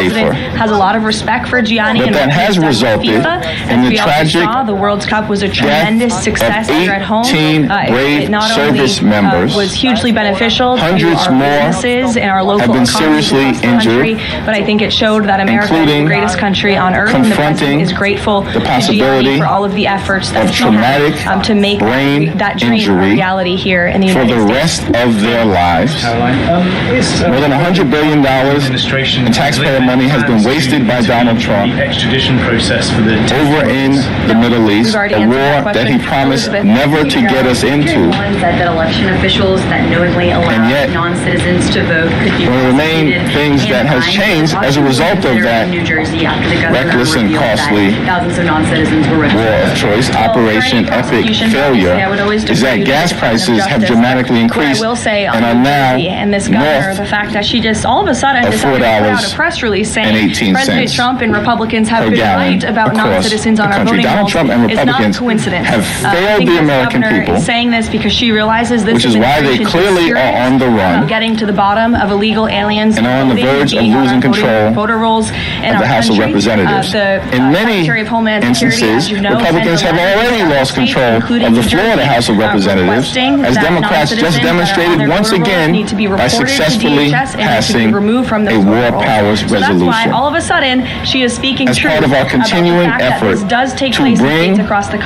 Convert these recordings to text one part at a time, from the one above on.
safer. Has a lot of respect for Gianni, But and that has resulted in the tragic the World Cup was a tremendous success here at home. 18 brave service members. Was hugely beneficial. Hundreds to our more businesses and our local have been seriously injured, but I think it showed that America is the greatest country on earth, and the president is grateful the possibility for all of the efforts that of traumatic to make brain that dream injury a reality here in the for United the States. rest of their lives. More than $100 billion in taxpayer money has been wasted by Donald Trump over in the Middle East, a war that he promised never to get us into. That election officials that knowingly allow non-citizens to vote could be one of the main things that has changed as a result of that reckless and costly war of choice, Operation Epic Failure, is that gas prices have dramatically increased and are now north the fact that she just all of a sudden decided to put out a press release saying President Trump and Republicans have been right about non-citizens on our voting Donald Trump and Republicans have failed the American people, saying this because she realizes this which is why they clearly are on the run, getting to the bottom of illegal aliens and are on the verge of losing control voter rolls in of the House of Representatives. In many instances, Republicans have already lost control of the floor of the House of Representatives, as Democrats just demonstrated once again by successfully passing a war powers resolution. That's why all of a sudden she is speaking as part of our continuing effort to bring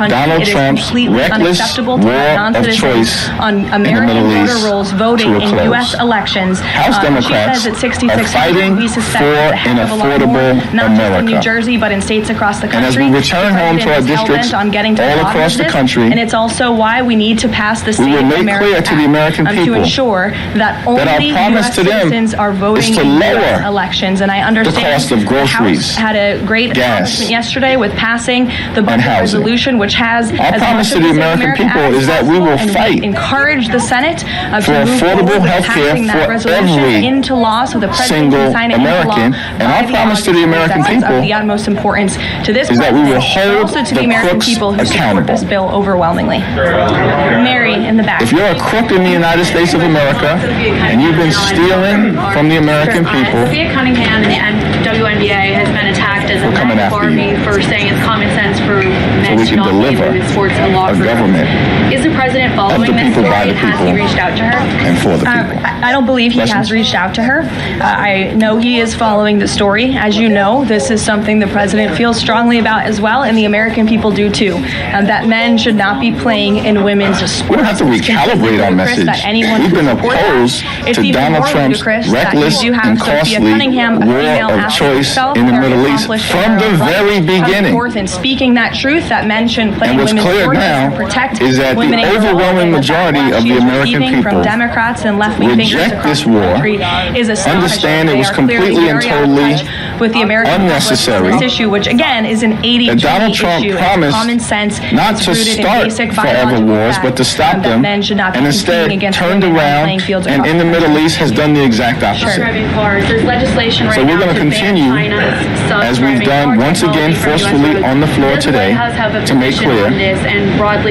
Donald Trump's reckless war of choice on in the Middle East voting to a in close. U.S. elections. House Democrats are fighting for an affordable America. New Jersey, but in states across the country. And as we return home to our districts all across the country, and it's also why we need to pass the we will make clear to the American people to ensure that only our promise U.S. to them citizens are voting is to in lower U.S. elections. And I understand the cost of groceries, the House had a great accomplishment yesterday with passing the budget resolution, which has our promise to the American people is that we will fight encourage the Senate for affordable health care for every into law, so the single American. And our promise to the American people of the utmost importance to this is that we will hold also to the the American crooks people who support accountable. this bill overwhelmingly. Mary in the back. If you're a crook in the United States of America and you've been stealing from the American people, Sophia Cunningham and WNBA has been attacked as a army for saying it's common sense for men to not be in women's sports and law for government Is the president following this story? Has he reached out to her? And for the people. I don't believe he has reached out to her. I know he is following the story. As you know, this is something the president feels strongly about as well, and the American people do too. That men should not be playing in women's sports. We don't have to recalibrate our message. We've been opposed to Donald Trump's reckless and costly war of choice in the Middle East from the very beginning. And speaking that truth, that men shouldn't play in women's clear sports now and protect is that women the and overwhelming majority of the American people from Democrats and left-wing figures reject across this the war, country is astonishing. understand it They was are clearly completely and very out of totally touch with the American unnecessary. This issue, which again is an 80-20 And Donald Trump issue. promised Common sense, not to start forever wars, but to stop them, and instead turned around and in the Middle East has done the exact opposite. There's legislation right So we're going to continue, as we've done once again forcefully on the floor today, to make clear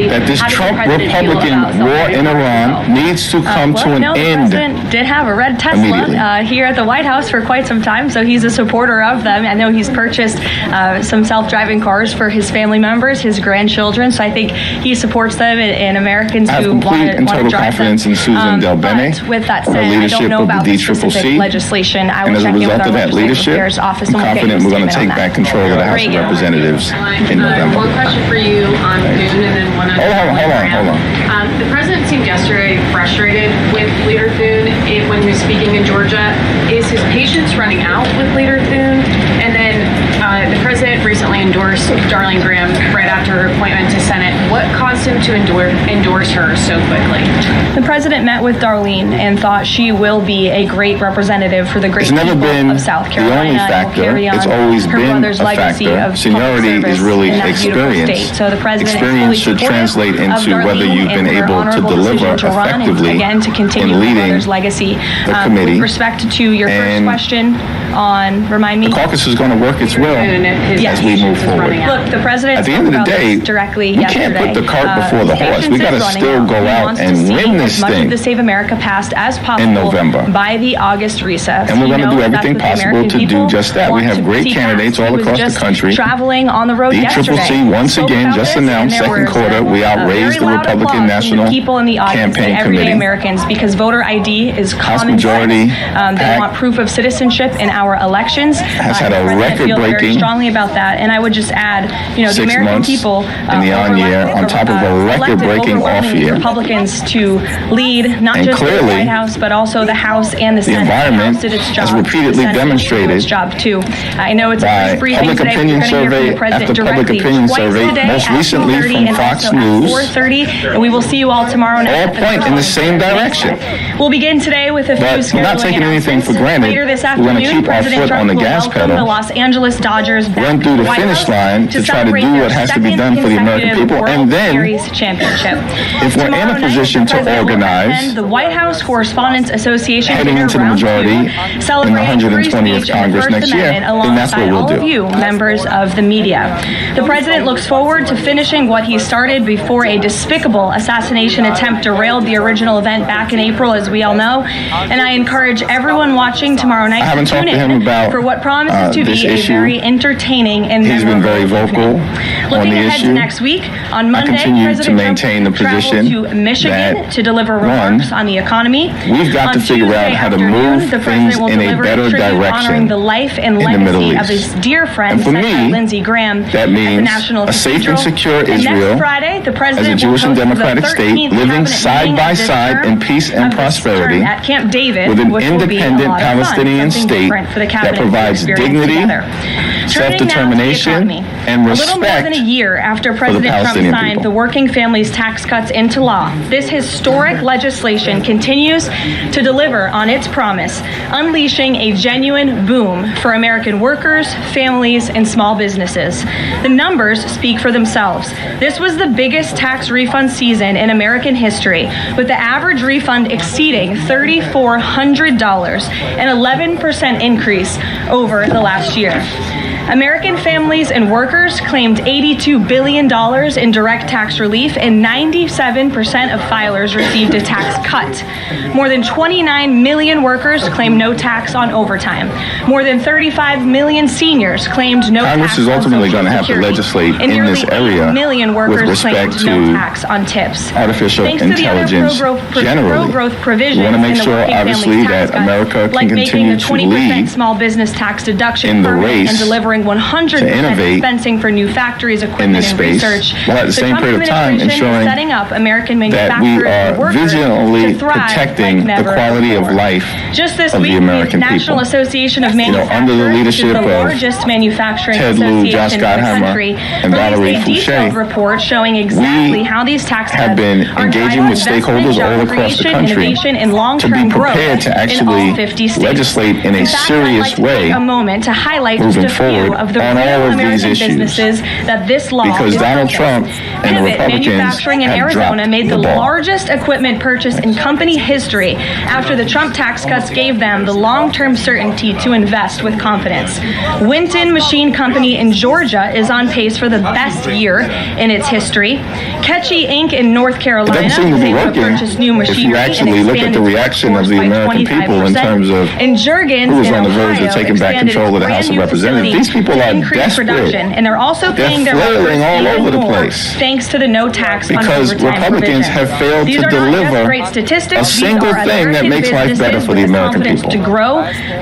that this Trump Republican war in Iran needs to come to an end. The president did have a red Tesla here at the White House for quite some time, so he's a supporter of them. I know he's purchased some self-driving cars for his family members, his grandchildren, so I think he supports them and Americans who want to drive them. I have complete and total confidence in Susan Del Bene, with that for said, her I leadership don't know of the about the specific DCCC, legislation. I and will as a check in with result our of that legislative leadership, affairs office, I'm and we'll get confident you a we're going to take statement on back that. control of the House of Representatives in November. One question for you on food and then one on Hold on. The president seemed yesterday frustrated with Leader Thune when he was speaking in Georgia. Is his patience running out with Leader Thune? And then the president recently endorsed Darlene Graham right after her appointment to Senate. What caused him to endorse her so quickly? The president met with Darlene and thought she will be a great representative for the great people of South Carolina. The only factor. It's always been a factor. Seniority is really experience. So the president experience should translate into whether you've been able to deliver effectively to continue in leading legacy. the committee. With respect to your first question on, remind me? The caucus is going to work its will as we move forward. Look, the president at the end of the day, directly we can't put the cart before the horse. We got to still go out and win this thing of the Save America passed as possible in November by the August recess. And we're going to do everything possible to do just that. We have great candidates all across the country. Traveling on the road yesterday. The ECCC once again just announced second quarter we outraised the Republican National people in the audience Campaign and everyday Committee. Americans, because voter ID is common majority sense. They want proof of citizenship in our elections. Has had a feel very record-breaking strongly about that. And I would just add, the American people in the on-year on top of a record-breaking off-year. Republicans to lead not just the White House, but also the House and the Senate. The environment has repeatedly demonstrated its job too. I know it's a briefing public today. opinion survey after public opinion survey, most recently from Fox News. 4:30, and we will see you all tomorrow night. All point in the same direction. We'll begin today with a few But we're not taking anything for granted. Later this We're going to afternoon, keep our President foot Trump on the will gas welcome pedal, the Los Angeles Dodgers back run through to the White finish House line to try to celebrate do their what has to be second done for the American consecutive people. World And then, Series championship. if we're in Tomorrow a position night, the to President will organize, attend the White House Correspondents Association heading dinner into the round majority two, celebrating in the free 120th speech Congress and the next First year, Amendment then that's what alongside we'll all do. of you, members of the media. The President looks forward to finishing what he started before a despicable assassination attempt derailed the original event back in April, as we all know. And I encourage everyone watching tomorrow night to tune in for what promises to be a very entertaining and He's been very vocal on the ahead issue. to next week, on Monday, I continue President to maintain Trump the position traveled to Michigan that, to deliver remarks on the economy. We've got to figure out how to move things in a better direction honoring the life and in the Middle legacy of East. his dear friend, And for Senator me, Lindsey Graham, that at the means National a safe Cathedral. and secure And Israel next Friday, the President as a Jewish will and host the democratic state 13th living cabinet side meeting by of this side term in peace and of this prosperity term at Camp David, with an which will be a independent lot of fun, Palestinian something state different for the that cabinet provides to experience dignity, together. self-determination, and A little more than respect a year after for the President Trump Palestinian signed people. the Working Families Tax Cuts into law, this historic legislation continues to deliver on its promise, unleashing a genuine boom for American workers, families, and small businesses. The numbers speak for themselves. This was the biggest tax refund season in American history, with the average refund exceeding $3,400, an 11% increase over the last year. American families and workers claimed $82 billion in direct tax relief, and 97% of filers received a tax cut. More than 29 million workers claimed no tax on overtime. More than 35 million seniors claimed no Congress tax is on ultimately Social going to have to Security. legislate And in this nearly 8 area million with workers respect claimed no to tax on tips. artificial Thanks to the other intelligence generally. pro-growth provisions We want to make in the sure, Working obviously, Families Tax that Cut, America like can making the continue to 20% lead small business tax deduction in the permanent race and delivering 100% to innovate expensing for new factories, in equipment, this and space, research. while at the same Trump period of time administration is ensuring setting up American that we manufacturers and are workers vigilantly to thrive protecting like the never quality before. of life Just this of week, the American the National people. Association of under the Manufacturers, leadership which is the of largest manufacturing Ted Lieu, association Josh in the Gottheimer, country, and Valerie released a detailed Fouché, report showing exactly how these tax cuts have been are engaging driving with stakeholders investment, all job across the creation, country innovation, and to long-term be growth prepared to in actually all 50 states. legislate in a fact, I'd serious like to way take a moment to highlight just moving a few forward of the on real all of these American issues. businesses that this law Because is Donald helping. Trump and the Pivot Republicans Manufacturing in have Arizona dropped made the the ball. largest equipment purchase in company history after the Trump tax cuts gave them the long-term certainty to invest with confidence. Winton Machine Company in Georgia is on pace for the best year in its history. Ketchy Inc. in North Carolina It doesn't seem to be is able working purchase new if you machinery actually and look at expand the its reaction of workforce the by American people in 25%. terms of And Juergens who was in on the verge of Ohio taking back expanded control of the its House of brand new Representatives. facility These people to are increase desperate. production, and they're also They're paying their flailing workers all even over the more place. thanks to the no tax on Because overtime Republicans provision. have failed These to are not just deliver great statistics. a single These are thing that American makes life better businesses for the with American confidence people. to grow,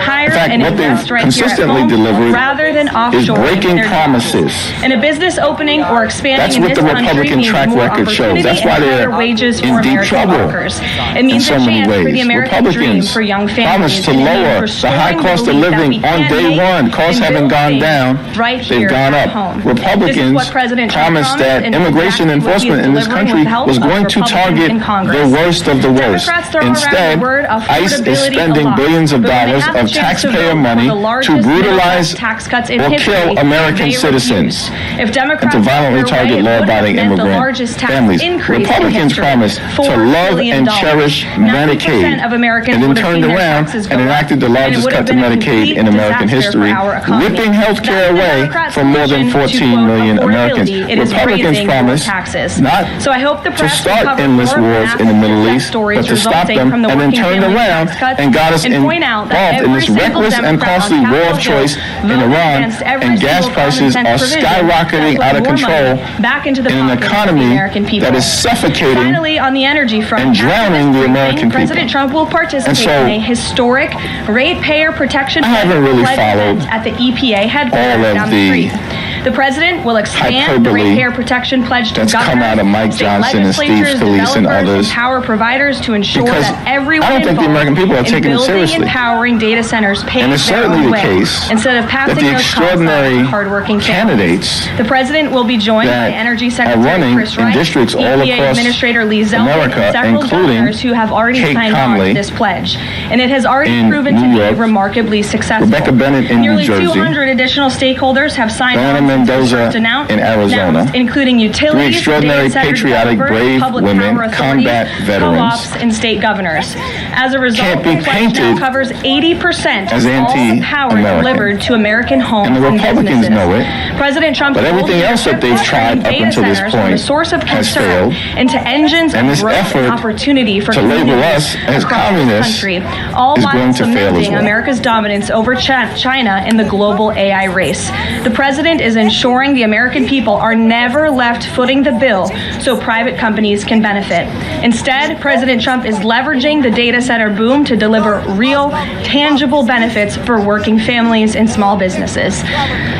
hire, In fact, and what they've invest right here at consistently home delivered rather than offshore. is breaking promises. And a business opening or expanding That's in what this the country Republican means track more record shows. opportunity That's why and they're higher wages in for deep American trouble workers. It means in so a many chance for the ways. American dream Republicans for young families. promised to and it means lower the restoring high cost of belief that living we on can day make one. Costs and haven't build gone things down, right here they've gone at up. home. Republicans This is what President Trump promised that promised, and immigration exactly what he is enforcement in this delivering country with the help was of going to Republicans target in Congress. the worst of the worst. Democrats throw around Instead, the word ICE is affordability spending a lot, billions of but when they dollars have of the chance to taxpayer vote for money the largest to middle-class brutalize tax cuts in or history, kill American they citizens refuse. If Democrats and to violently vote their way, target it would have law-abiding meant the immigrant largest tax families. increase Republicans in history, promised to $4 love billion. and cherish 90% Medicaid, of Americans and then would have turned seen their around taxes and go enacted the up, and it largest would have cut to been a Medicaid complete in American disaster history, for our economy. ripping health care That's the away Democrats' from more than solution to, 14 quote, million Americans. affordability. It is Republicans raising more promised taxes. not So I hope the to press will start cover endless more wars in the Middle success East, stories but to stop resulting them, from the and then working turned family around tax cuts and got us and point out that involved in this every single reckless and Democrat costly on war of Capitol Hill choice in voted Iran, against every and gas single prices common are sense provision skyrocketing that out of put more control money back into the in an pockets of the economy American people. that is suffocating Finally, on the energy front, and drowning the American people. President Trump will participate And so, in a historic ratepayer protection I haven't really pledge followed event at the EPA headquarters all of down the the street. The president will expand the hyperbole ratepayer protection pledge to that's come out of Mike state Johnson and Steve legislatures, Scalise and developers, others, and power providers to ensure because that everyone I don't think the involved American people are in taking it building seriously. and powering data centers pays And it's their certainly own the way, case instead of passing that the those costs on extraordinary hardworking families. candidates The president will be joined by that Energy are Secretary running Chris in Wright, districts all EPA across Administrator Lee Zeldin, America, and several including governors who have already Kate signed on Conley to this pledge. And it has already in proven New to York, be remarkably successful. Rebecca Bennett in Nearly New Jersey, 200 additional stakeholders have signed Diana on since it was Mendoza first announced, in Arizona, including utilities, three extraordinary, data center patriotic, developers, brave public women, power authorities, combat veterans, co-ops, and state governors. As a result, can't be the pledge now painted covers 80% as of all the power anti-American. delivered to American homes And the Republicans businesses. know it. President Trump But everything else that they've tried up data until this centers from point a source of has concern failed. into engines And of this growth effort and opportunity for to label communities us as across communists the country, all is while going to fail as cementing well. America's dominance over China in the global AI race. The president is ensuring the American people are never left footing the bill so private companies can benefit. Instead, President Trump is leveraging the data center boom to deliver real, tangible benefits for working families and small businesses.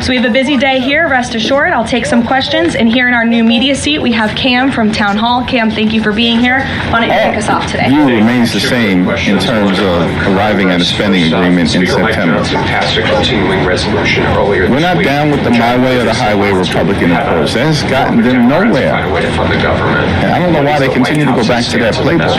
So we have a busy day here, rest assured. I'll take some questions. And here in our new media seat, we have Cam from Town Hall. Cam, thank you for being here. Why don't you kick us off today? View remains the same in terms of arriving at a spending agreement in September. We're not down with the my way or the highway Republican approach. That has gotten them nowhere. And I don't know why they continue to go back to that playbook.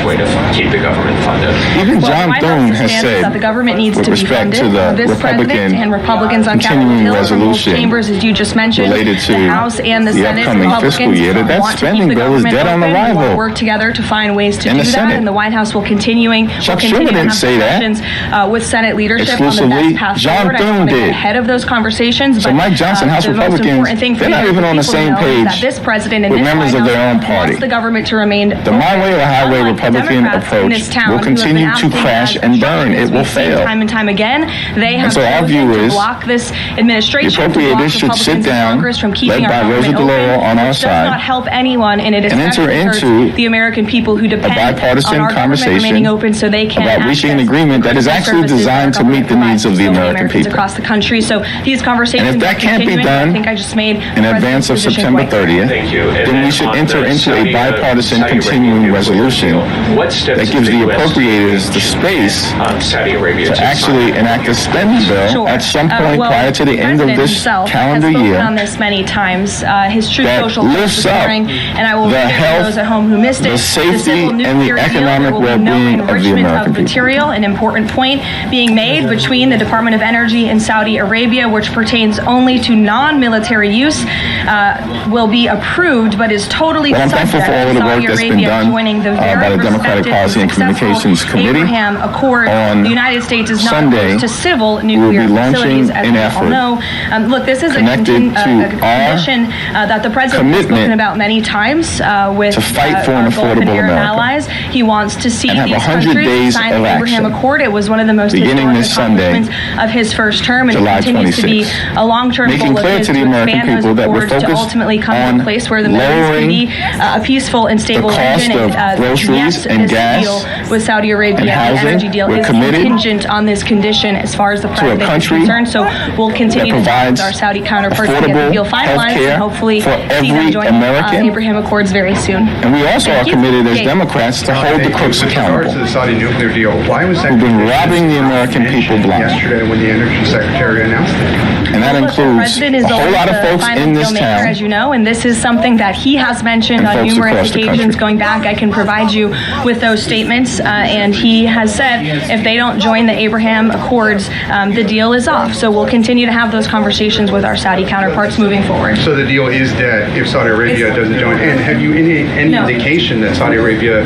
Even John Thune has said, that the government needs with to be respect funded. to the This Republican president and Republicans on Capitol continuing Hill from both resolution chambers, as you just mentioned, related to the House and the Senate, upcoming fiscal Republicans year, that want to keep spending the bill is government dead on open. We want to arrival. work together to find ways to In do the that, Senate. and the White House will continue Chuck to Schumer didn't have say that. discussions with Senate leadership on the Exclusively, best path John forward. I Thune want to get did. ahead of those conversations. So but, Mike Johnson, House the most Republicans, important thing for they're not the even on the people same to know is page that this president and with this members White of their House own party. wants the government to remain The my way or the highway Unlike the Republican Democrats in approach this town will who have been continue to acting crash as and burn. It will we've seen fail. time and time again. They have so our chosen view to is block this administration, the appropriators to should block sit Republicans in down, Congress from keeping led our by Rosa government DeLauro open, on our which side, does not help anyone, and it and enter especially hurts into the American people who depend bipartisan on our government conversation remaining open so they can about reaching an access agreement that is critical actually services designed that our to meet the government needs of the provides to so many American Americans people. across the country. So these conversations And if that are can't be continuing. done I think I just made in advance of September 30th, then we should enter into a bipartisan continuing resolution that gives the appropriators the space to actually enact a spending bill at some point prior to the end of this calendar year on this many times. His True that Social lifts up hearing, and I will the read it for health, those at home who missed it. the safety, civil and the nuclear deal, economic there will be no well-being of the enrichment American people. material, an important point being made between the Department of Energy and Saudi Arabia, which pertains only to non-military use, will be approved, but is totally Well, I'm subject thankful for all of the to work Saudi that's been Arabia done joining the by very the Democratic respected Policy and successful Communications Committee. Abraham Accord. On The United States is not Sunday, opposed to civil we will be nuclear launching facilities, as an we all effort know. Look, this is a connected to our condition that the president has commitment spoken about many times with to fight for an our Gulf and affordable Arab America. allies. He wants to see And have these 100 countries days sign of the Abraham action, Accord. It was one of the most beginning historic this Sunday, accomplishments of his first term, and July it continues to be 26th. a long-term Making goal of clear his to the American expand those people that we're accords to focused ultimately come to on a place where the Middle East can be a peaceful and stable the cost region. of groceries yes, and this gas deal with Saudi Arabia, and the housing. energy deal, We're is committed contingent on this condition as far as the president is country concerned. So we'll continue to talk provides with our Saudi counterparts to get the affordable deal finalized healthcare and hopefully for see them every join American. Abraham Accords very soon. And we also Thank are you. committed as Kate. Democrats to hold the crooks With regard accountable, to the Saudi nuclear deal, why was that who've been robbing the American people blind. yesterday when the Energy Secretary announced it? And that includes a whole lot of folks in this town, as you know, and this is something that he has mentioned on numerous occasions going back. I can provide you with those statements, and he has said if they don't join the Abraham Accords, the deal is off. So we'll continue to have those conversations with our Saudi counterparts moving forward. So the deal is dead if Saudi Arabia doesn't join. And have you any indication that Saudi Arabia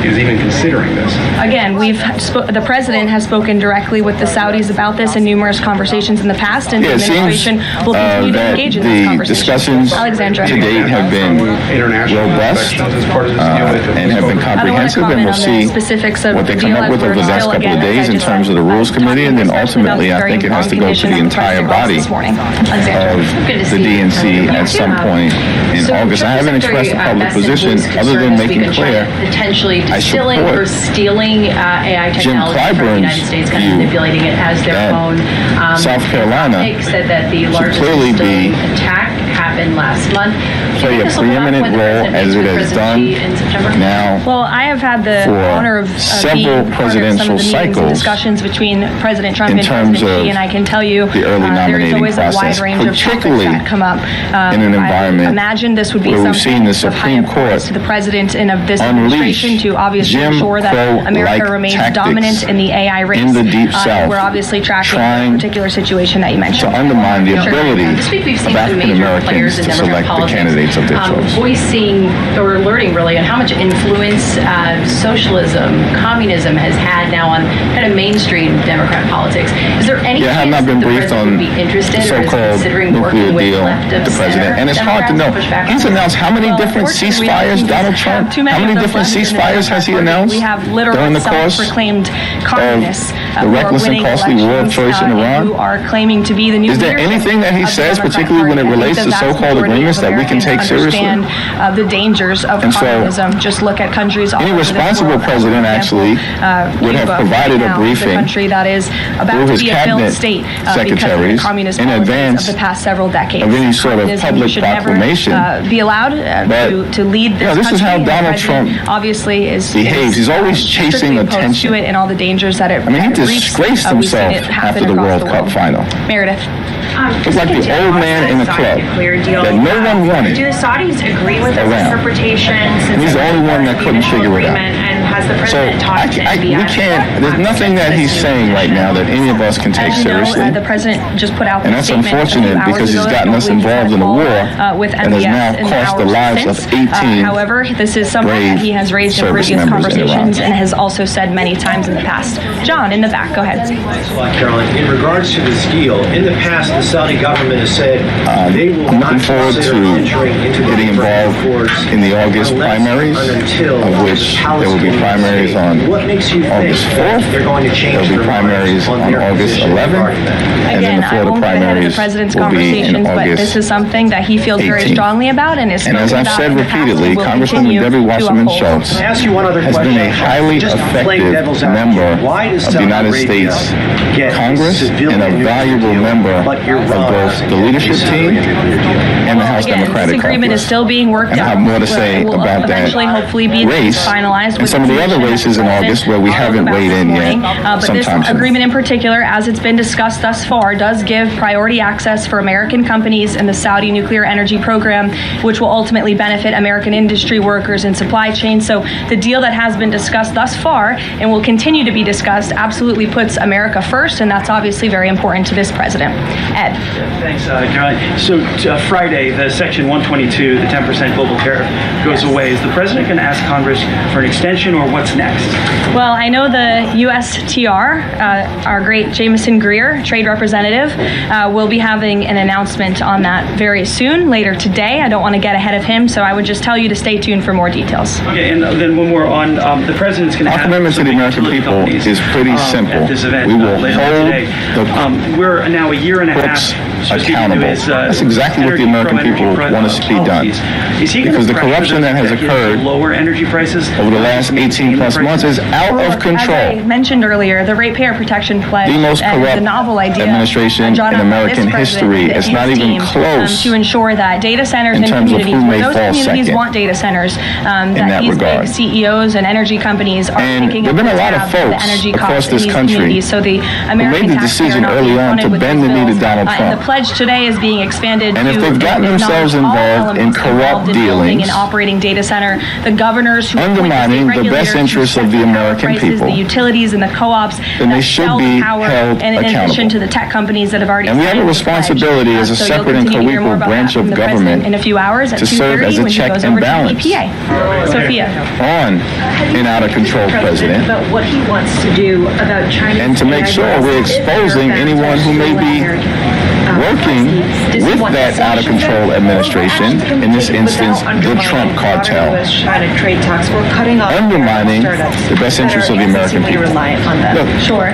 is even considering this? Again, the president has spoken directly with the Saudis about this in numerous conversations in the past, and the administration will continue to engage in these conversations. Discussions to date have been robust and have been comprehensive, and we'll see what they come up with over the next couple of days in terms of the Rules Committee, and then ultimately I think it has to go to the entire body of the DNC at some point in August. I haven't expressed a public position other than making clear potentially distilling or stealing AI technology from the United States, kind of manipulating it as their own. South Carolina said that the largest clearly be attack happened last month. Play a preeminent role as it has done now. Well, I have had the honor of several presidential cycles discussions between President Trump and President Xi, and I can tell you the early nominating there is always a wide range of topics that come up. In an environment I imagine this would be where we've seen the something of high Supreme Court importance to the president and of this administration to obviously ensure that America remains dominant in the AI race. In the Deep South, we're obviously tracking the particular situation that you mentioned. To undermine the ability This week we've seen of some African major Americans players in to Democrat select the politics candidates of their choice. voicing or alerting really on how much influence socialism, communism has had now on kind of mainstream Democrat politics. Is there any I have chance not been that the briefed president on would be interested the or is so-called considering nuclear working with deal left of the president, and it's hard to know. He's announced how many different ceasefires, Donald Trump? How many different ceasefires has he announced We have literal during the course self-proclaimed communists the reckless and costly war of choice in Iran? Who are claiming to be the new Is there anything that he says, particularly when it relates to so-called agreements, that we can take seriously? The dangers of communism. Just look at countries. Any responsible president actually would have provided a briefing country that is about through to his be a failed cabinet state secretaries in advance of the past several decades. Of any sort of public proclamation. Never, be allowed to lead this this is how country. Donald Trump obviously behaves. He's always chasing attention. To it and all the dangers that it. He disgraced himself after the World Cup final. Meredith. It's like the old man in the club that no one wanted. Do the Saudis agree with this interpretation? He's the only one that couldn't figure it out. And has the president talked to we can't. There's nothing that he's saying right now that any of us can take seriously. The president just put out. And that's unfortunate because he's gotten us involved in a war that has now cost the lives of 18. However, this is something that he has raised in previous conversations and has also said many times in the past. John, in the back, go ahead. Thanks a lot, Caroline. In regards to this deal, in the past, the Saudi government has said they will not consider entering into getting involved in the August primaries, of which there will be primaries on August 4th. There will be primaries on August 11th, and then the Florida primaries will be in August. But this is something that he feels very strongly about and is. And as I've said repeatedly, Congresswoman Debbie Wasserman Schultz has been a highly effective member of the United States Congress and a valuable member of both the leadership team and the House Democratic This agreement Caucus. is still being worked out. And I have more to say about that hopefully be race finalized and some of the other races in August where we haven't weighed in yet. But this agreement in particular, as it's been discussed thus far, does give priority access for American companies in the Saudi nuclear energy program, which will ultimately benefit American industry workers and supply chains. So the deal that has been discussed thus far and will continue to be discussed absolutely puts America first, and that's obviously very important to this president. Ed. Thanks, Caroline. So Friday, the Section 122, the 10% global tariff, goes away. Is the president going to ask Congress for an extension, or what's next? Well, I know the USTR, our great Jameson Greer, trade representative, will be having an announcement on that very soon, later today. I don't want to get ahead of him, so I would just tell you to stay tuned for more details. Okay, and then one more on the president's going to have... Our commitment to the American people is pretty simple. At this event, we will hold today. We're now a year and a half accountable. That's exactly what the American people want us to be done. Because the corruption that has occurred lower energy prices over the last 18 plus months is out of control. As I mentioned earlier, the Ratepayer Protection Pledge, the most corrupt the novel idea administration in American history. It's not even close to ensure that data centers in communities, where those communities want data centers, that these big CEOs and energy companies are thinking of the energy across costs in this these country communities. So the American made the decision early on to bend the knee to Donald Trump. pledge today is being expanded And to if they've gotten themselves involved in corrupt dealings, and operating data center, the governors who undermining the best interests of the American people, the utilities and the co-ops, then they should be held and in addition to the tech companies that have already. And we have a responsibility as a separate and co-equal branch of government in a few hours at to serve as a check and balance Sophia. on an out-of-control president, about what he wants to do about China, and to make sure we're exposing anyone who may be working with that out-of-control administration, in this instance, the Trump cartel, undermining the best interests of the American people. Look,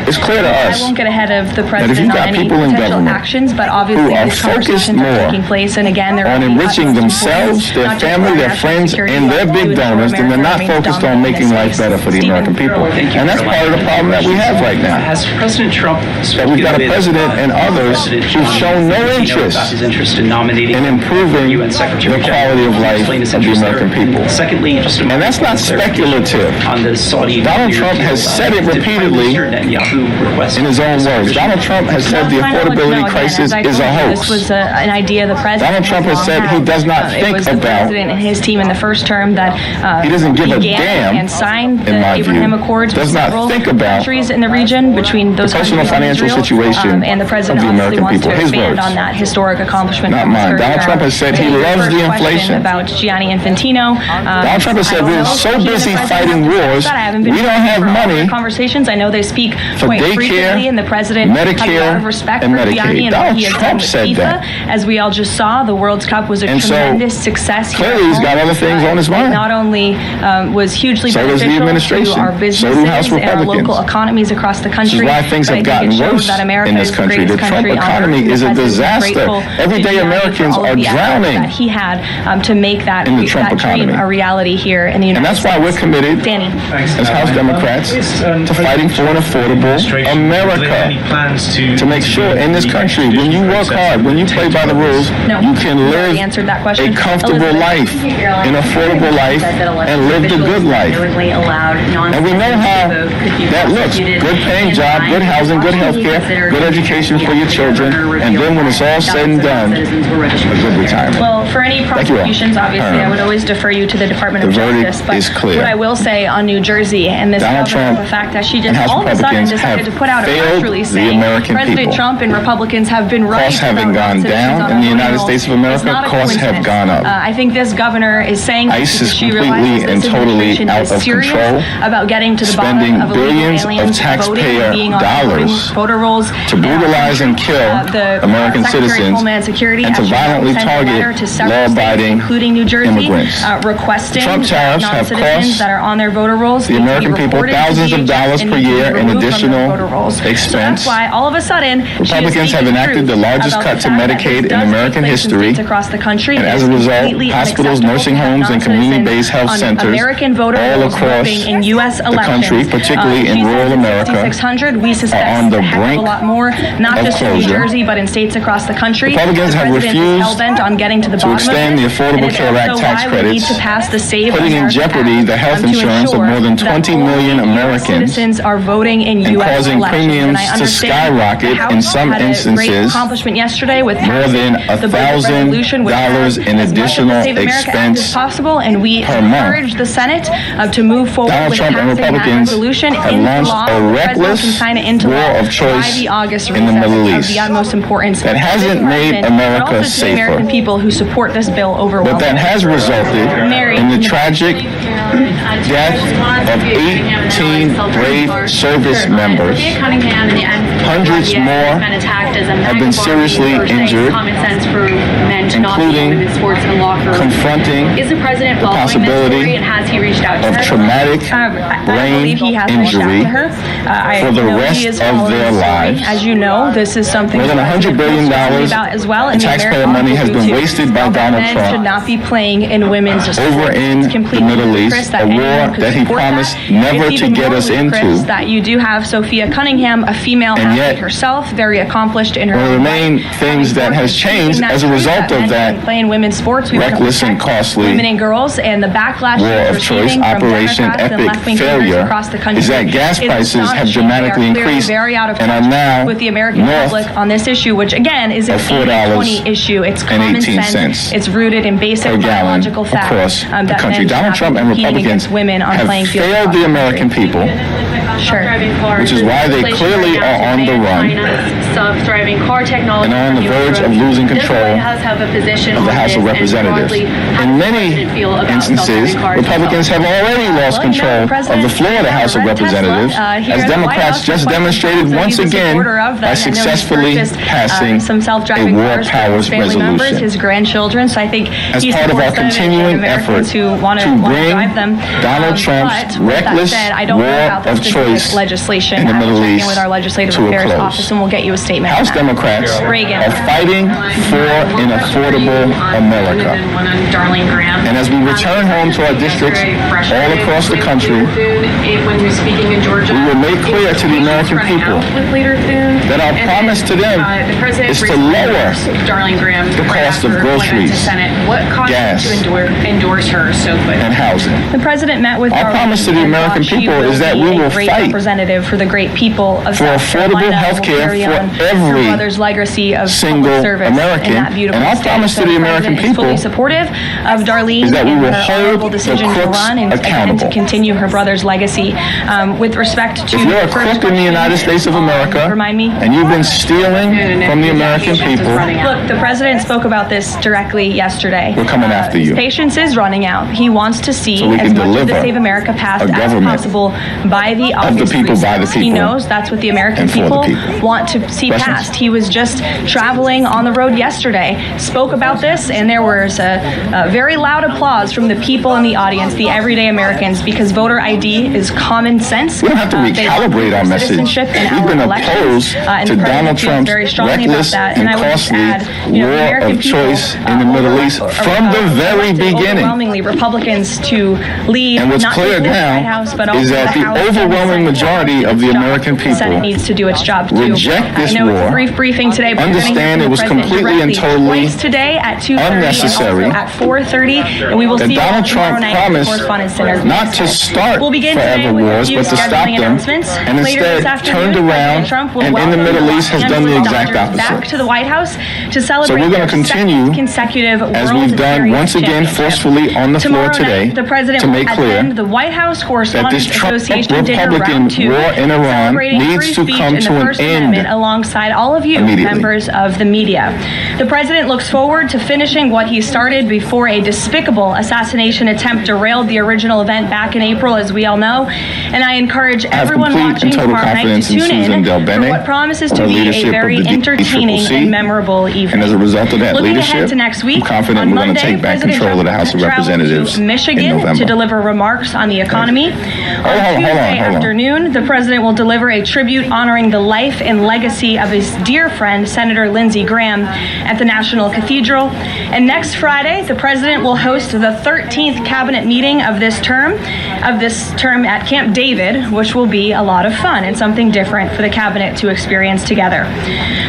it's clear to us I won't get ahead of the that if president you've on got any people in potential government actions, but obviously who are these focused conversations are more taking place, and again, they're on enriching themselves, their family, their friends, and their big donors, then they're not focused on making life better for the American people. And that's part of the problem that we have right now. Has President Trump That we've got a president and others who've shown no interest in improving the quality of life of the American people. Secondly, just And that's not speculative. on the Saudi. Donald Trump has said it repeatedly in his own words. Donald Trump has said the affordability crisis is a hoax. This was an idea the president. Donald Trump has said he does not It think was the about. president and his team in the first term that He doesn't give a began damn, and signed the in my Abraham view, Accords with does not several think about countries in the region, between those the personal countries and financial Israel, situation and the president of the obviously American wants people. to His expand words. on that historic accomplishment. Not from his mine. first Donald term. Trump has said he To your loves first the question inflation. about Gianni Infantino. Donald Trump has said we're so busy fighting wars, we don't have money conversations. I know they speak for quite daycare, frequently, and the president has a Medicare, lot of respect and for Gianni Medicaid. and what Donald he has done Trump with said FIFA. that. As we all just saw, the World Cup was a And so, tremendous success. Here clearly at he's home. got other things on his mind. It not only was hugely So does the beneficial administration. to our So businesses do House and our Republicans. local economies across the country. This is why things but have I think gotten it shows worse that America in this is country. The greatest Trump country on economy earth. is a The president disaster. grateful Everyday to Gianni for Americans all of are the efforts drowning that he had to make that, in the Trump that dream economy. a reality here in the United And that's States. why we're committed Danny. as House Democrats to fighting for an affordable America. To make sure in this country, when you work hard, when you play by the rules, No. you can You live already answered that question. a comfortable Elizabeth. life, an affordable life, and live the good life. And we know how that looks. Good paying job, good housing, good health care, good education for your children, and then when it's all said and done, a good retirement. Well, for any you all. prosecutions, obviously, I would always defer you to the Department of The verdict Justice. But is clear. what I will say on New Jersey and this Donald governor, Trump the fact that she and just House all of a sudden Republicans decided to have put out a press failed release the saying American President people. Trump and Republicans have been right. Costs having about gone citizens down on in the our United rolls. States of It's America. not a Costs have coincidence. gone up. I think this governor is saying ICE is because she completely realizes and this totally administration out is of serious control, about getting to the spending bottom of illegal billions of aliens taxpayer voting and being on dollars voter rolls to brutalize and kill the American Secretary of citizens Homeland Security and to actually violently sent a target letter to several law-abiding states, including New Jersey, immigrants. requesting Trump tariffs that have non-citizens cost that are on their voter rolls the need to be American people reported to thousands of DHS dollars and per need to be year in removed from their additional voter rolls. So expense. that's why all of a sudden she is Republicans have speaking enacted the truth largest about cut the to fact that Medicaid this in does American take place in history. states across the country. And It as is a result, completely hospitals, unacceptable nursing to have homes, and community-based health non-citizens on centers American voter all rolls across voting in U.S. the elections. country, particularly in She rural says America, 6,600. We suspect are on the a heck of a brink lot more, not of just in New closure. Jersey, but in states across the country. Republicans have president is refused hell-bent on getting to the bottom extend of the it, Affordable and it's Care Act also tax why we credits, need to pass the Save putting in America jeopardy Act, the health to insurance of ensure more than that 20 all million US Americans citizens are voting in and U.S. causing elections. premiums And I to understand skyrocket the House in some had a great instances accomplishment yesterday with more than passing the budget resolution, which has $1,000 in as much of the additional Save America Act expense as possible, and we per month. encourage the Senate to move forward Donald with Trump and passing that Republicans resolution have into launched law. a The president reckless can sign it into war law of choice by the August in the recess Middle of East the utmost importance that hasn't to this made president, America but also to the American safer. people who support this bill overwhelmingly. But that has resulted in the tragic death of 18 brave service members. Hundreds more have been seriously injured, including confronting the possibility of traumatic brain injury for the rest of their lives. As you know, this is something more than $100 billion about as well, in taxpayer money has been wasted by Donald men should Trump not be playing in women's over in the Middle East a war that he promised never to get us into. That you do have Sophia Cunningham, a female athlete herself, very accomplished in her one of the main things that has changed as a result of that playing women's sports, reckless and costly women and girls, and the backlash war of choice, Operation Epic failure, is that gas prices have dramatically increased and are now with the American public on this issue, which again is an 80-20 issue. It's common sense. It's rooted in basic biological facts across the country. Donald Trump and Republicans have failed the American people, which is why they clearly are on the run self-driving car technology and are on the verge of losing control of the House of Representatives. In many instances, Republicans have already lost control of the floor of the House of Representatives, as Democrats just demonstrated once again by successfully passing a war powers resolution. His grandchildren. So I think as part of our continuing effort to bring Donald Trump's reckless war of choice legislation in the Middle East with our legislative to a affairs close. office, and we'll get you a statement. House Democrats are fighting for an affordable America. And as we return home to our districts all across the country, when you're speaking in Georgia, we will make clear to the American people that our promise to them is to lower the cost of groceries, gas, and housing. The president met with our promise to the American people is that we will fight representative for the great people of for affordable health care for every single American. And our promise to the American people fully supportive of Darlene is that we will and her hold decision the to crooks run and accountable. to continue her brother's legacy. With respect to if you're a crook in the United States of America and you've been stealing from the American people, look, the president spoke about this directly yesterday. We're coming after you. His patience is running out. He wants to see as much of the Save America passed as possible by the August recess. He knows that's what the American people want to see passed. He was just traveling on the road yesterday, spoke about this, and there was a very loud applause from the people in the audience, the everyday Americans, because voter ID is common sense. We don't have to recalibrate our message. We've been opposed to Donald Trump's reckless and costly war of choice in the Middle East from the very beginning. Overwhelmingly, Republicans to leave. And what's clear now is that the overwhelming majority of the American people Senate needs to do its job too. reject this I know it's a war, brief briefing today, but understand it was completely and totally today at 2:30 unnecessary, and at 4:30, and we will see Donald Trump promised not to start forever wars, but to stop them, and instead turned around and in the Middle East has done the exact back opposite. to the White House to celebrate So we're going to continue, consecutive as we've done once again forcefully on the floor today, the president to make clear the White House that this Trump Association Republican war in Iran needs to come to an end alongside all of you members of the media. The president looks forward to finishing what he started before a despicable assassination attempt derailed the original event back in April, as we all know. And I encourage everyone watching tomorrow night to tune in for what promises to be a very entertaining and memorable evening. And as a result of that Looking leadership, ahead to next week, I'm confident we're going to take back control of the House of Representatives to Michigan in November. to deliver remarks on the economy. On Tuesday afternoon, the president will deliver a tribute honoring the life and legacy of his dear friend, Senator Lindsey Graham, at the National Cathedral. And next Friday, the president will host the 13th cabinet meeting of this term at Camp David, which will be a lot of fun and something different for the cabinet to experience together.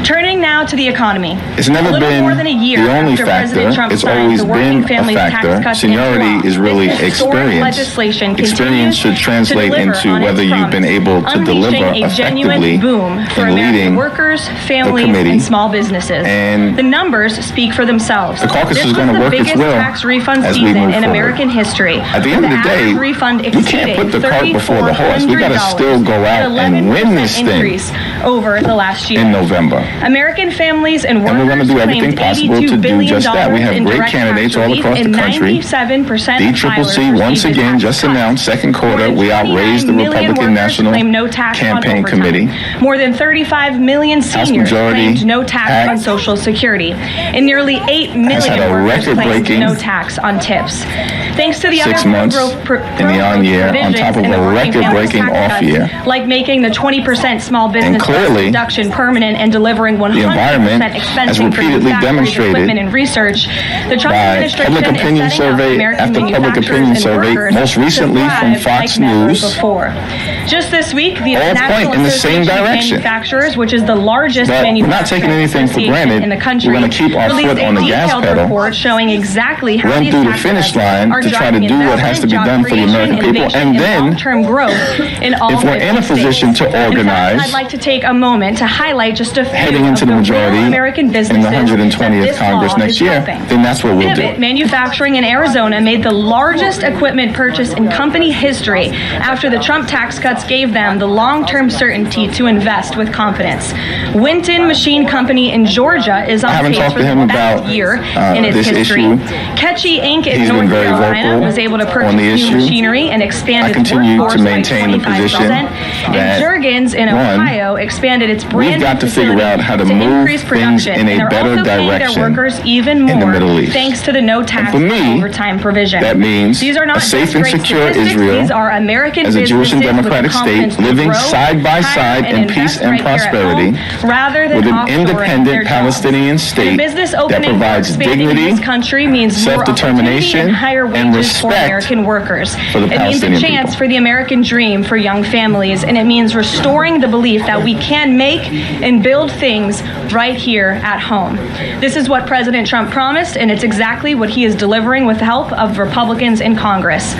Turning now to the economy. It's never been more than a year the only after factor. Trump It's signed always the Working been a Families Tax factor. Cuts Seniority into is law. really This historic experience. legislation Experience should translate into whether you've been able to deliver effectively boom for in leading workers, families, and small businesses. And the numbers speak for themselves. The caucus this is going to work its will tax refund as we season move in forward. American history. At the end of the day, refund we can't put the cart before the horse. We got to still go out and win this thing over the last year in November. American families and workers we're going to do everything possible to do just that. We have great candidates all across the country. DCCC once again just announced second quarter we outraised the Republican National Campaign Committee. More than 35 million seniors claimed no tax on Social Security, and nearly 8 million workers claimed no tax on tips. Thanks to the 6 months in the on year on top of a record-breaking off year, like making the 20% small business deduction permanent and delivering offering 100% environment, as expensing for repeatedly factories, demonstrated equipment, and research. The Trump by administration public opinion is setting up survey American after public manufacturers opinion and survey, workers most to recently from thrive Fox like never News. before. Just this week, the All National point in the same Association of direction. Manufacturers, which is the largest But we're not manufacturing taking anything for association granted. in the country, We're going to keep our released foot on the a gas detailed pedal, report showing exactly how run these through the tax finish cuts line are to try to driving do what has to be investment, done for the job American creation, people, innovation, and then long-term growth in all if we're in a 50 position states. to organize, In fact, I'd like to take a moment to highlight just a few heading into of the real majority American in businesses the 120th that this Congress law next is year, helping. then that's what we'll do. Pivot Manufacturing in Arizona made the largest equipment purchase in company history after the Trump tax cuts gave them the long-term certainty to invest with confidence. Winton Machine Company in Georgia is on pace for the best year in its history. Ketchy Inc. in North Carolina was able to purchase new machinery and expand its workforce by 25%. And Juergens in Ohio expanded its brand out how to move increase things production. in a And they're better also paying their direction workers even more in the Middle East. thanks to the no tax And for me, overtime provision. that means These are not a safe just and great secure statistics. Israel These are American as a Jewish and businesses with democratic the confidence state to living grow, side by hire, side and in peace invest and right here at prosperity home, rather than with an offshoring their independent jobs. Palestinian And a state business that opening or provides expanding in dignity, this country means more self-determination, opportunity and higher and wages for respect American workers. for the It means a Palestinian chance people. for the American dream for young families, and it means restoring the belief that we can make and build things right here at home. This is what President Trump promised, and it's exactly what he is delivering with the help of Republicans in Congress.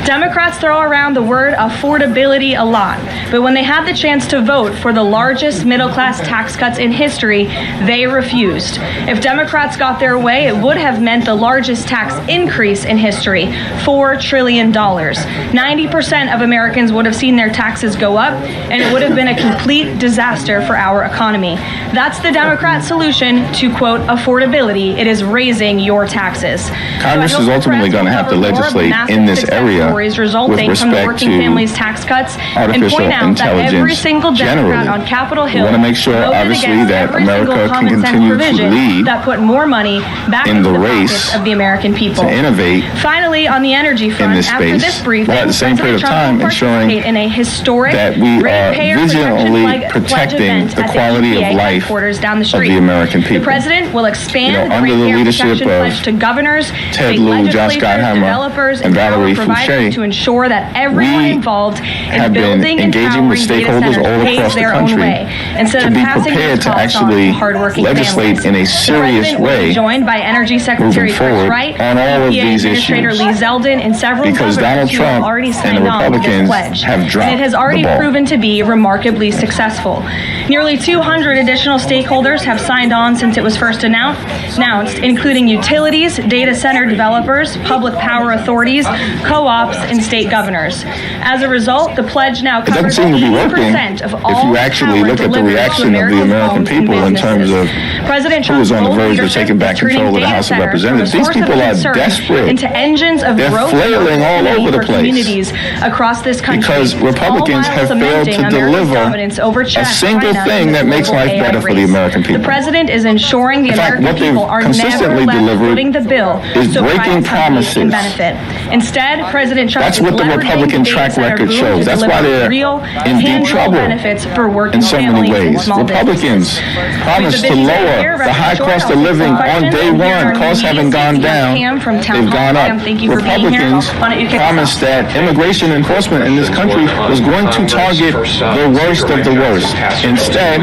Democrats throw around the word affordability a lot, but when they had the chance to vote for the largest middle-class tax cuts in history, they refused. If Democrats got their way, it would have meant the largest tax increase in history, $4 trillion. 90% of Americans would have seen their taxes go up, and it would have been a complete disaster for our economy. That's the Democrat solution to, quote, affordability. It is raising your taxes. Congress is ultimately going to have to legislate in this area with resulting from the respect working to families tax cuts, and artificial point out that every intelligence single Democrat generally. on Capitol We Hill want to make sure, voted obviously, against that every single America can common sense continue to provision lead that put more money back in into the the race pockets of the American people. to innovate Finally, on the energy front, this after space, this briefing, while at the same period of time ensuring in a historic that we are ratepayer vigilantly protection pledge protecting event the at quality EPA of life headquarters down the of street. the American people. The president will expand the under the ratepayer leadership protection of pledge to governors, Ted state Lieu, Josh legislatures, Gottheimer, developers, and Valerie power providers Fouché, to ensure that everyone we involved in have been building and engaging with powering data stakeholders centers all pays across the their own country way, instead to of be passing prepared those to costs on actually hardworking legislate families. in a serious The president will be way joined by Energy Secretary moving Chris forward Wright, on all of EPA these Administrator issues. Lee Zeldin, and several Because governors Donald who have Trump already and signed the on with this Republicans pledge. have dropped And it has the already ball. proven to be remarkably successful. Nearly 200 additional stakeholders have signed on since it was first announced, including utilities, data center developers, public power authorities, co-ops, and state governors. As a result, the pledge now doesn't covers seem to be 80% of all if you actually power look at the delivered to reaction of the America's American homes and people in terms businesses. of President who is on the Trump's verge of leadership taking back is turning control of the data House of centers Representatives. from a These source of people are concern desperate. into engines of They're growth flailing all over the for place communities across this country. because Republicans all while have failed to cementing America's deliver dominance over a China single and thing the that makes global life AI better for the race. American people. The president is ensuring the In fact, American what they've people are never consistently left delivered footing the bill is so breaking private companies can promises. benefit. Instead, President Trump That's is what the leveraging Republican the data track center record boom shows. to That's deliver why they're real, in deep tangible trouble benefits for working in so many families and ways. small Republicans businesses. promised We've to been busy lower here, the rest high assured, cost I'll of take living some on questions. day And here one. are Costs haven't gone down. Pam from Town They've Hall. gone Pam, up. thank you for being here. Republicans Why don't you kick us promised off? that immigration enforcement in this country was going to target the worst of the worst. Instead,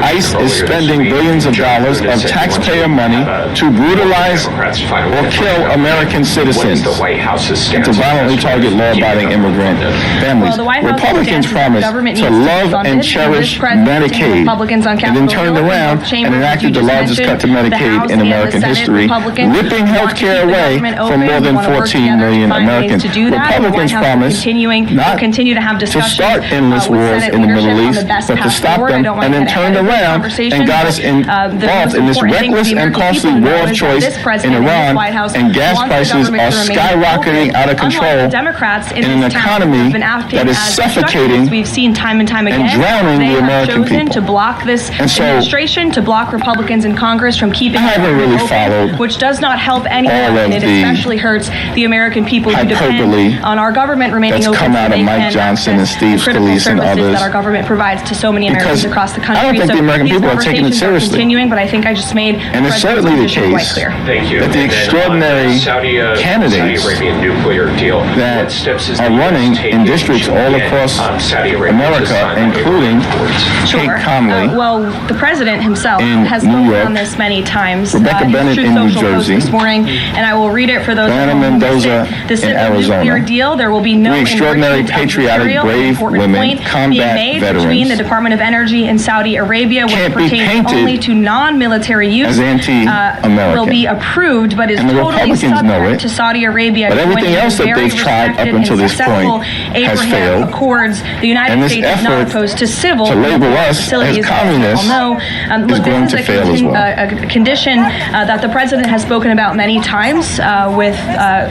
ICE is spending billions of dollars of taxpayer money to brutalize or kill American citizens and to violently target law-abiding immigrant families. Well, the White House Republicans stands promised government to needs be love funded, and this cherish president and Medicaid, Republicans on and then Capitol turned Hill, around both chambers, and enacted as you the just largest cut to mentioned, the Medicaid House in and the American Senate history, Republicans ripping want health to keep care the away government from open. more than We want to work 14 together to million find ways Americans. to do that. Republicans The White House promised will continue to have to discussions start endless with wars Senate in the leadership Middle on East, the best but to path stop forward. I them don't want and to then get turned ahead of the around conversation, and got us the involved most in this important thing for reckless the and American costly people war know of is that choice this president in and this Iran, White House and gas wants the prices government are to remain skyrocketing open, out of control, unlike Democrats in an this town economy have been acting that is as suffocating obstructionists. We've seen time and time again. and drowning they the have American chosen people. to block this And so, administration, to block Republicans in Congress from keeping I haven't really open, followed which does not help anyone, all of and it the especially hurts the American people who hyperbole depend on our government remaining that's open come out so of they Mike can Johnson and access Steve critical Scalise and services others. that our government provides to so many Americans Because across the country. I don't think so the American these people are taking it conversations seriously. continuing, but I think I just made And it's President's certainly the position quite case clear. Thank you. that the And then extraordinary on the Saudi candidates Arabian nuclear deal, that what steps is are the US running taking in districts to all get, across Saudi Arabia to America, sign the including accords? Kate Sure. Conley, Well, the president himself in has New spoken York, on this many times. Rebecca His Bennett Truth in New Social post Jersey, this morning, and I will read it for those Diana who missed Mendoza it. The in civil Arizona. nuclear deal, there will be no Three extraordinary, enrichment of patriotic, material. An brave important women, point combat being made veterans, between the Department of Energy and Saudi Arabia, which can't be pertains painted only to non-military use, as anti-American. will be approved, but is And the totally Republicans know subject it. to Saudi Arabia. But everything joining else the that very they've tried up respected until and this successful point has Abraham failed. Accords. The United And this States is not effort opposed to civil to label us facilities, as communists as we all know. is Look, going this to is fail as well. a condition that the president has spoken about many times with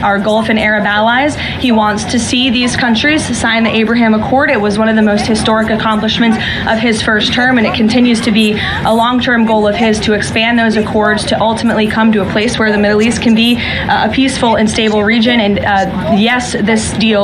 our Gulf and Arab allies. He wants to see these countries sign the Abraham Accord. It was one of the most historic accomplishments of his first term, and it continues to be a long-term goal of his to expand those accords to ultimately come to a place where the Middle East can be a peaceful and stable region. And yes, this deal